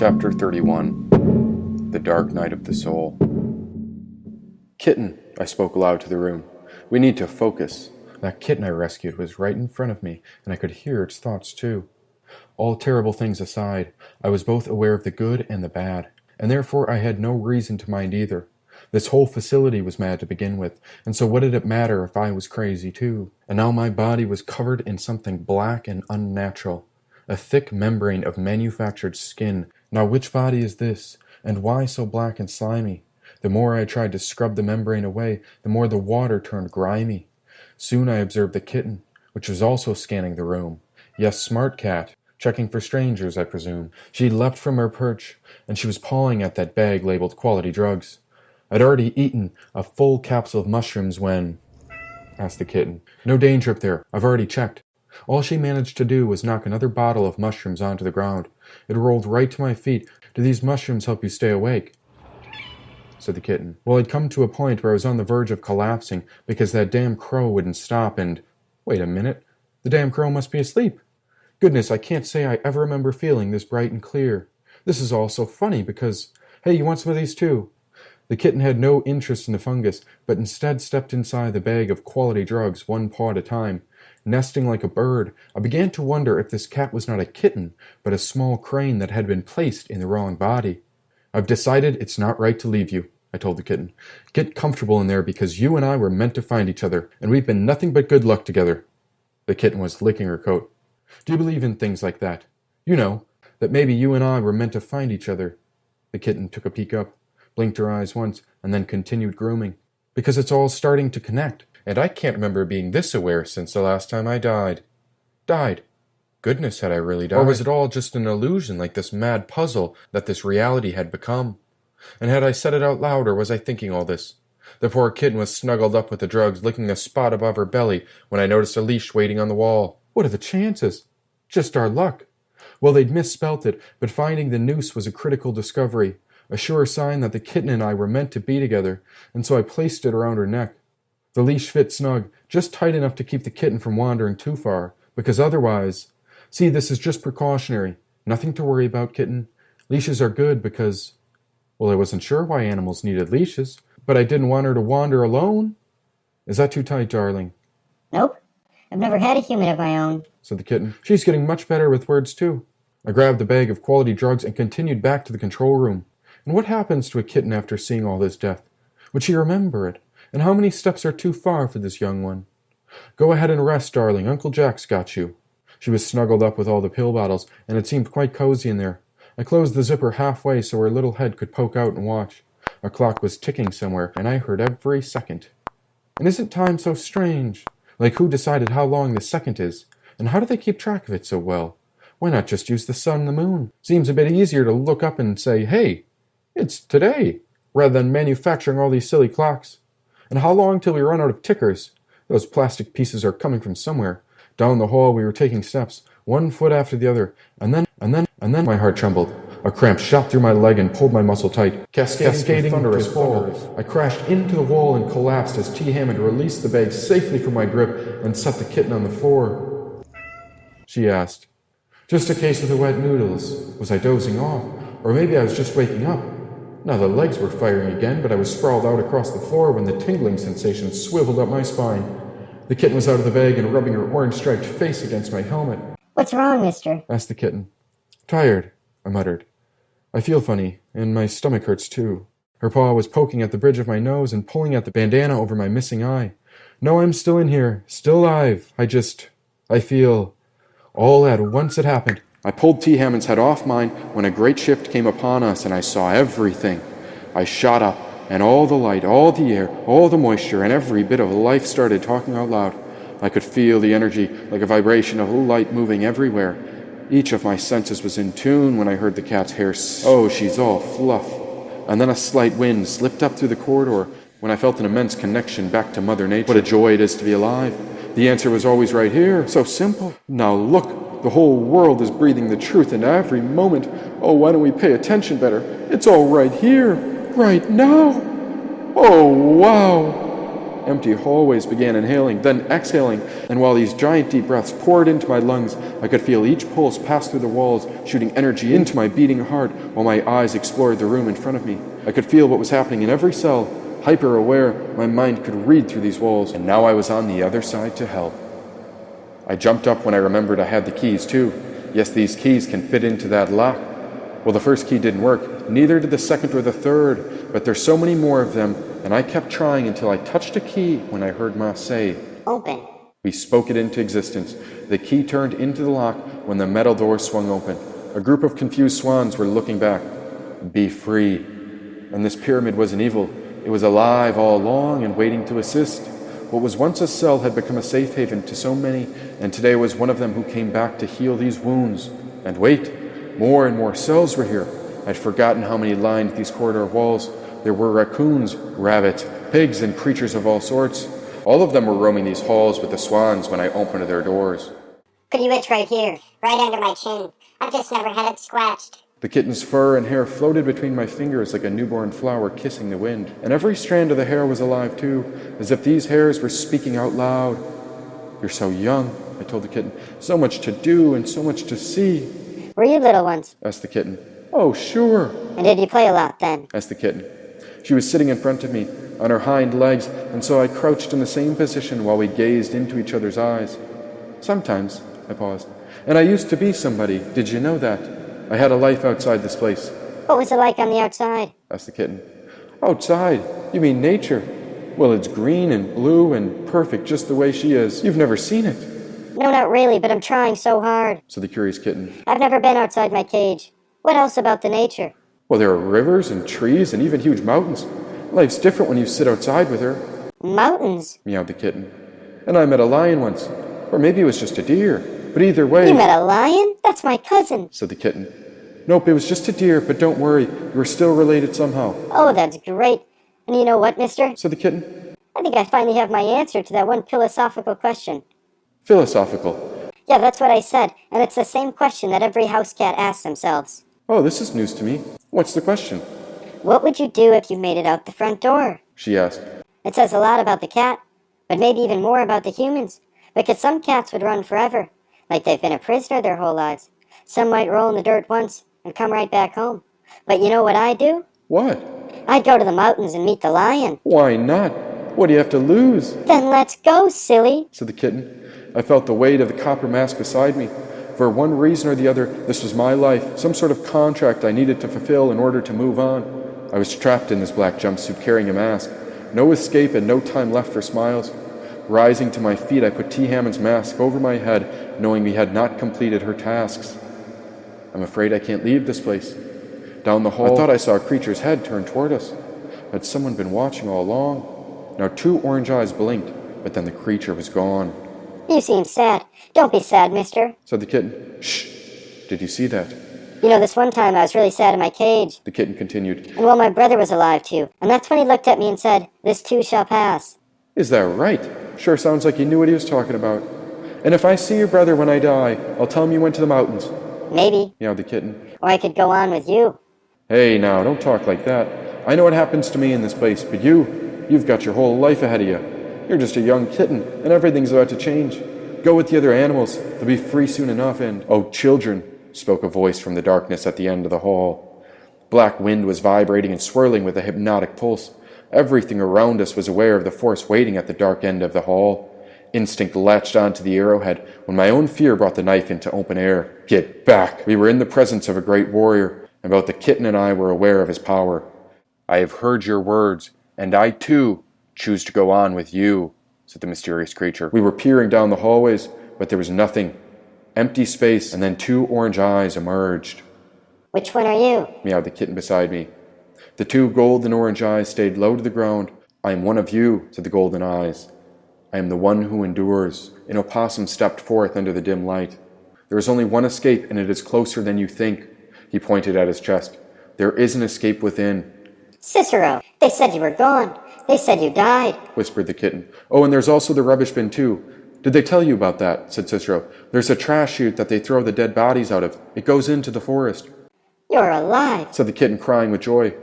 Chapter 31. The Dark Night of the Soul. "Kitten," I spoke aloud to the room. "We need to focus." That kitten I rescued was right in front of me, and I could hear its thoughts too. All terrible things aside, I was both aware of the good and the bad, and therefore I had no reason to mind either. This whole facility was mad to begin with, and so what did it matter if I was crazy too? And now my body was covered in something black and unnatural. A thick membrane of manufactured skin. Now which body is this, and why so black and slimy? The more I tried to scrub the membrane away, the more the water turned grimy. Soon I observed the kitten, which was also scanning the room. Yes, smart cat, checking for strangers, I presume. She leapt from her perch, and she was pawing at that bag labeled quality drugs. I'd already eaten a full capsule of mushrooms when... asked the kitten. "No danger up there, I've already checked." All she managed to do was knock another bottle of mushrooms onto the ground. It rolled right to my feet. "Do these mushrooms help you stay awake?" said the kitten. Well, I'd come to a point where I was on the verge of collapsing because that damn crow wouldn't stop and... Wait a minute. The damn crow must be asleep. Goodness, I can't say I ever remember feeling this bright and clear. This is all so funny because... Hey, you want some of these too? The kitten had no interest in the fungus, but instead stepped inside the bag of quality drugs one paw at a time. Nesting like a bird, I began to wonder if this cat was not a kitten, but a small crane that had been placed in the wrong body. "I've decided it's not right to leave you," I told the kitten. "Get comfortable in there because you and I were meant to find each other, and we've been nothing but good luck together." The kitten was licking her coat. "Do you believe in things like that? You know, that maybe you and I were meant to find each other." The kitten took a peek up, blinked her eyes once, and then continued grooming. "Because it's all starting to connect. And I can't remember being this aware since the last time I died." Died? Goodness, had I really died? Or was it all just an illusion, like this mad puzzle that this reality had become? And had I said it out loud, or was I thinking all this? The poor kitten was snuggled up with the drugs, licking the spot above her belly, when I noticed a leash waiting on the wall. What are the chances? Just our luck. Well, they'd misspelt it, but finding the noose was a critical discovery, a sure sign that the kitten and I were meant to be together, and so I placed it around her neck. The leash fit snug, just tight enough to keep the kitten from wandering too far, because otherwise... See, this is just precautionary. Nothing to worry about, kitten. Leashes are good because... Well, I wasn't sure why animals needed leashes, but I didn't want her to wander alone. Is that too tight, darling? "Nope. I've never had a human of my own," said the kitten. She's getting much better with words, too. I grabbed the bag of quality drugs and continued back to the control room. And what happens to a kitten after seeing all this death? Would she remember it? And how many steps are too far for this young one? "Go ahead and rest, darling. Uncle Jack's got you." She was snuggled up with all the pill bottles, and it seemed quite cozy in there. I closed the zipper halfway so her little head could poke out and watch. A clock was ticking somewhere, and I heard every second. And isn't time so strange? Like, who decided how long the second is? And how do they keep track of it so well? Why not just use the sun and the moon? Seems a bit easier to look up and say, "Hey, it's today," rather than manufacturing all these silly clocks. And how long till we run out of tickers? Those plastic pieces are coming from somewhere. Down the hall we were taking steps, one foot after the other, and then my heart trembled. A cramp shot through my leg and pulled my muscle tight. Cascading thunderous fall. I crashed into the wall and collapsed as T. Hammond released the bag safely from my grip and set the kitten on the floor. She asked, "Just a case of the wet noodles. Was I dozing off? Or maybe I was just waking up?" Now the legs were firing again, but I was sprawled out across the floor when the tingling sensation swiveled up my spine. The kitten was out of the bag and rubbing her orange-striped face against my helmet. "What's wrong, mister?" asked the kitten. "Tired," I muttered. "I feel funny, and my stomach hurts too." Her paw was poking at the bridge of my nose and pulling at the bandana over my missing eye. "No, I'm still in here, still alive. I feel... All at once it happened. I pulled T. Hammond's head off mine when a great shift came upon us and I saw everything. I shot up, and all the light, all the air, all the moisture, and every bit of life started talking out loud. I could feel the energy like a vibration of light moving everywhere. Each of my senses was in tune when I heard the cat's hair. Oh, she's all fluff. And then a slight wind slipped up through the corridor when I felt an immense connection back to Mother Nature. What a joy it is to be alive. The answer was always right here, so simple. Now look. The whole world is breathing the truth in every moment. Oh, why don't we pay attention better? It's all right here, right now. Oh, wow. Empty hallways began inhaling, then exhaling, and while these giant deep breaths poured into my lungs, I could feel each pulse pass through the walls, shooting energy into my beating heart while my eyes explored the room in front of me. I could feel what was happening in every cell. Hyper-aware, my mind could read through these walls, and now I was on the other side to help. I jumped up when I remembered I had the keys too. Yes, these keys can fit into that lock. Well, the first key didn't work, neither did the second or the third, but there's so many more of them, and I kept trying until I touched a key when I heard Ma say, Open. We spoke it into existence. The key turned into the lock when the metal door swung open. A group of confused swans were looking back. Be free. And this pyramid wasn't evil. It was alive all along and waiting to assist. What was once a cell had become a safe haven to so many, and today was one of them who came back to heal these wounds. And wait, more and more cells were here. I'd forgotten how many lined these corridor walls. There were raccoons, rabbits, pigs, and creatures of all sorts. All of them were roaming these halls with the swans when I opened their doors. Could you itch right here? Right under my chin. I've just never had it scratched. The kitten's fur and hair floated between my fingers like a newborn flower kissing the wind, and every strand of the hair was alive too, as if these hairs were speaking out loud. You're so young, I told the kitten. So much to do and so much to see. Were you little ones? Asked the kitten. Oh, sure, And did you play a lot then? asked the kitten. She was sitting in front of me, on her hind legs, and so I crouched in the same position while we gazed into each other's eyes. Sometimes, I paused. And I used to be somebody. Did you know that? I had a life outside this place. What was it like on the outside? Asked the kitten. Outside? You mean nature? Well, it's green and blue and perfect just the way she is. You've never seen it. No, not really, but I'm trying so hard. Said the curious kitten. I've never been outside my cage. What else about the nature? Well, there are rivers and trees and even huge mountains. Life's different when you sit outside with her. Mountains? Meowed the kitten. And I met a lion once. Or maybe it was just a deer. But either way... You met a lion? That's my cousin. Said the kitten. Nope, it was just a deer, but don't worry. You're still related somehow. Oh, that's great. And you know what, mister? Said the kitten. I think I finally have my answer to that one philosophical question. Philosophical. Yeah, that's what I said, and it's the same question that every house cat asks themselves. Oh, this is news to me. What's the question? What would you do if you made it out the front door? She asked. It says a lot about the cat, but maybe even more about the humans, because some cats would run forever, like they've been a prisoner their whole lives. Some might roll in the dirt once and come right back home. But you know what I'd do? What? I'd go to the mountains and meet the lion. Why not? What do you have to lose? Then let's go, silly. Said the kitten. I felt the weight of the copper mask beside me. For one reason or the other, this was my life, some sort of contract I needed to fulfill in order to move on. I was trapped in this black jumpsuit carrying a mask. No escape and no time left for smiles. Rising to my feet, I put T. Hammond's mask over my head, knowing we had not completed her tasks. I'm afraid I can't leave this place. Down the hall, I thought I saw a creature's head turn toward us. Had someone been watching all along? Now 2 orange eyes blinked, but then the creature was gone. You seem sad. Don't be sad, mister. Said the kitten. Shh! Did you see that? You know, this one time I was really sad in my cage. The kitten continued. And well, my brother was alive too. And that's when he looked at me and said, "This too shall pass." Is that right? Sure sounds like he knew what he was talking about. And if I see your brother when I die, I'll tell him you went to the mountains. Maybe. Meowed the kitten. Or I could go on with you. Hey, now, don't talk like that. I know what happens to me in this place, but you've got your whole life ahead of you. You're just a young kitten, and everything's about to change. Go with the other animals. They'll be free soon enough, and... Oh, children, spoke a voice from the darkness at the end of the hall. Black wind was vibrating and swirling with a hypnotic pulse. Everything around us was aware of the force waiting at the dark end of the hall. Instinct latched onto the arrowhead when my own fear brought the knife into open air. Get back! We were in the presence of a great warrior, and both the kitten and I were aware of his power. I have heard your words, and I, too, choose to go on with you, said the mysterious creature. We were peering down the hallways, but there was nothing. Empty space, and then 2 orange eyes emerged. Which one are you? Meowed the kitten beside me. The 2 golden orange eyes stayed low to the ground. I am one of you, said the golden eyes. I am the one who endures. An opossum stepped forth under the dim light. There is only one escape, and it is closer than you think. He pointed at his chest. There is an escape within. Cicero, they said you were gone. They said you died, whispered the kitten. Oh, and there's also the rubbish bin, too. Did they tell you about that? Said Cicero. There's a trash chute that they throw the dead bodies out of. It goes into the forest. You're alive, said the kitten, crying with joy.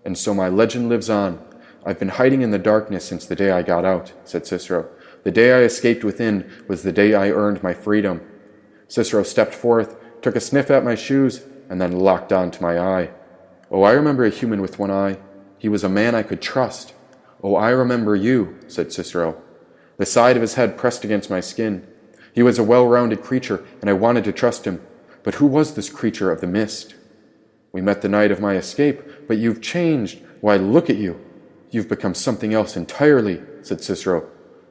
And so my legend lives on. I've been hiding in the darkness since the day I got out, said Cicero. The day I escaped within was the day I earned my freedom. Cicero stepped forth, took a sniff at my shoes, and then locked on to my eye. Oh, I remember a human with one eye. He was a man I could trust. Oh, I remember you, said Cicero. The side of his head pressed against my skin. He was a well-rounded creature, and I wanted to trust him. But who was this creature of the mist? We met the night of my escape, but you've changed. Why, look at you. You've become something else entirely, said Cicero.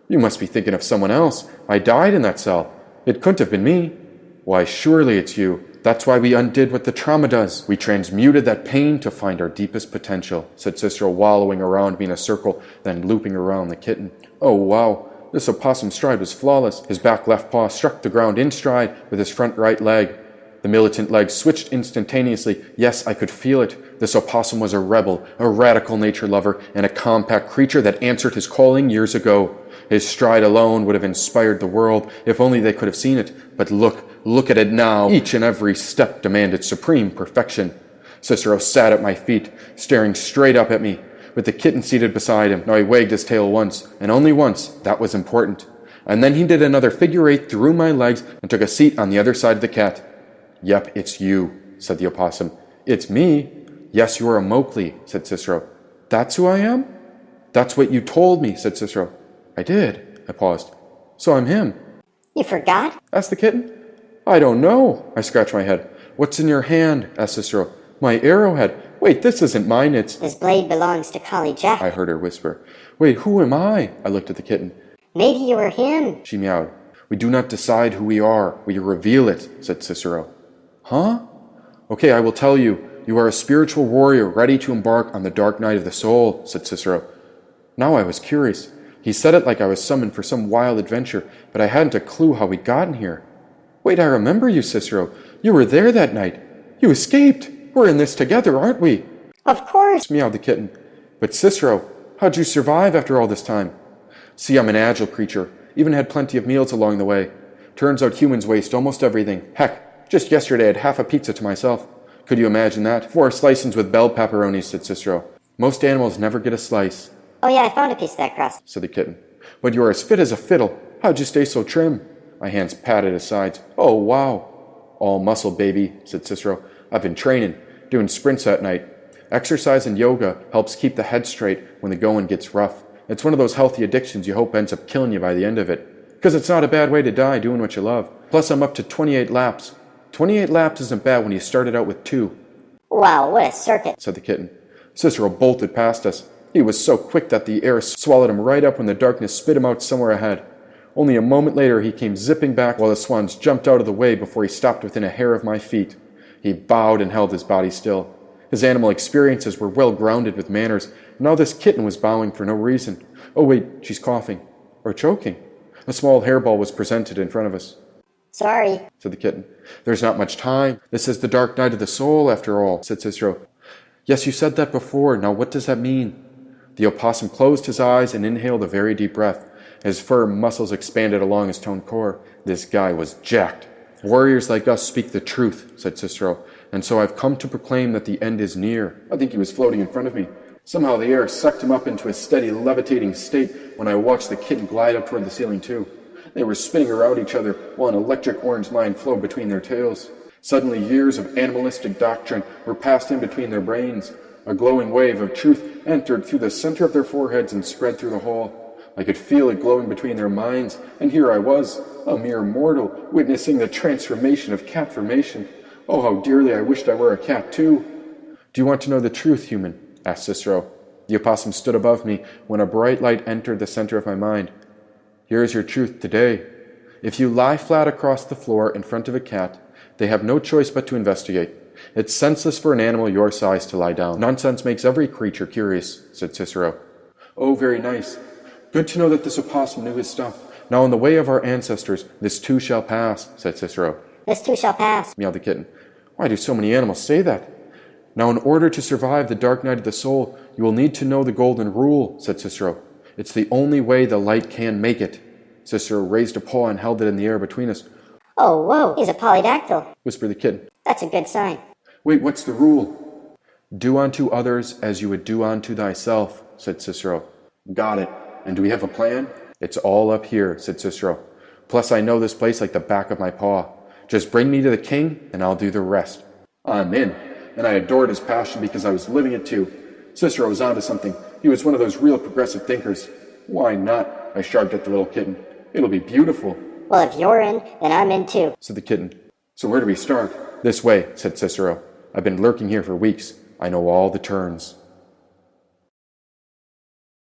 You must be thinking of someone else. I died in that cell. It couldn't have been me. Why, surely it's you. That's why we undid what the trauma does. We transmuted that pain to find our deepest potential, said Cicero, wallowing around me in a circle, then looping around the kitten. Oh, wow. This opossum stride was flawless. His back left paw struck the ground in stride with his front right leg. The militant leg switched instantaneously. Yes, I could feel it. This opossum was a rebel, a radical nature lover, and a compact creature that answered his calling years ago. His stride alone would have inspired the world, if only they could have seen it. But look at it now. Each and every step demanded supreme perfection. Cicero sat at my feet, staring straight up at me, with the kitten seated beside him. Now he wagged his tail once, and only once. That was important. And then he did another figure eight through my legs and took a seat on the other side of the cat. Yep, it's you, said the opossum. It's me? Yes, you're a Mowgli, said Cicero. That's who I am? That's what you told me, said Cicero. I did. I paused. So I'm him. You forgot? Asked the kitten. I don't know. I scratched my head. What's in your hand? Asked Cicero. My arrowhead. Wait, this isn't mine, it's... This blade belongs to Collie Jack. I heard her whisper. Wait, who am I? I looked at the kitten. Maybe you were him. She meowed. We do not decide who we are. We reveal it, said Cicero. Huh? Okay, I will tell you. You are a spiritual warrior ready to embark on the dark night of the soul, said Cicero. Now I was curious. He said it like I was summoned for some wild adventure, but I hadn't a clue how we'd gotten here. Wait, I remember you, Cicero. You were there that night. You escaped. We're in this together, aren't we? Of course, Meowed the kitten. But Cicero, how'd you survive after all this time? See, I'm an agile creature. Even had plenty of meals along the way. Turns out humans waste almost everything. Heck, just yesterday I had half a pizza to myself. Could you imagine that? 4 slices with bell pepperonis, said Cicero. Most animals never get a slice. Oh yeah, I found a piece of that crust, said the kitten. But you're as fit as a fiddle. How'd you stay so trim? My hands patted his sides. Oh, wow. All muscle, baby, said Cicero. I've been training, doing sprints at night. Exercise and yoga helps keep the head straight when the going gets rough. It's one of those healthy addictions you hope ends up killing you by the end of it. Because it's not a bad way to die doing what you love. Plus, I'm up to 28 laps. 28 laps isn't bad when you started out with 2. Wow, what a circuit, said the kitten. Cicero bolted past us. He was so quick that the air swallowed him right up when the darkness spit him out somewhere ahead. Only a moment later he came zipping back while the swans jumped out of the way before he stopped within a hair of my feet. He bowed and held his body still. His animal experiences were well grounded with manners. Now this kitten was bowing for no reason. Oh wait, she's coughing. Or choking. A small hairball was presented in front of us. Sorry, said the kitten. There's not much time. This is the dark night of the soul, after all, said Cicero. Yes, you said that before. Now what does that mean? The opossum closed his eyes and inhaled a very deep breath. His firm muscles expanded along his toned core. This guy was jacked. Warriors like us speak the truth, said Cicero, and so I've come to proclaim that the end is near. I think he was floating in front of me. Somehow the air sucked him up into a steady, levitating state when I watched the kitten glide up toward the ceiling too. They were spinning around each other while an electric orange line flowed between their tails. Suddenly years of animalistic doctrine were passed in between their brains. A glowing wave of truth entered through the center of their foreheads and spread through the whole. I could feel it glowing between their minds, and here I was, a mere mortal, witnessing the transformation of cat formation. Oh, how dearly I wished I were a cat, too. Do you want to know the truth, human? Asked Cicero. The opossum stood above me when a bright light entered the center of my mind. Here is your truth today. If you lie flat across the floor in front of a cat, they have no choice but to investigate. It's senseless for an animal your size to lie down. Nonsense makes every creature curious, said Cicero. Oh, very nice. Good to know that this opossum knew his stuff. Now in the way of our ancestors, this too shall pass, said Cicero. this too shall pass. Meowed the kitten. Why do so many animals say that? Now in order to survive the dark night of the soul, you will need to know the golden rule, said Cicero. It's the only way the light can make it. Cicero raised a paw and held it in the air between us. Oh, whoa, he's a polydactyl. Whispered the kitten. That's a good sign. Wait, what's the rule? Do unto others as you would do unto thyself, said Cicero. Got it. And do we have a plan? It's all up here, said Cicero. Plus I know this place like the back of my paw. Just bring me to the king, and I'll do the rest. I'm in. And I adored his passion because I was living it too. Cicero was onto something. He was one of those real progressive thinkers. Why not? I shrugged at the little kitten. It'll be beautiful. Well, if you're in, then I'm in too, said the kitten. So where do we start? This way, said Cicero. I've been lurking here for weeks. I know all the turns.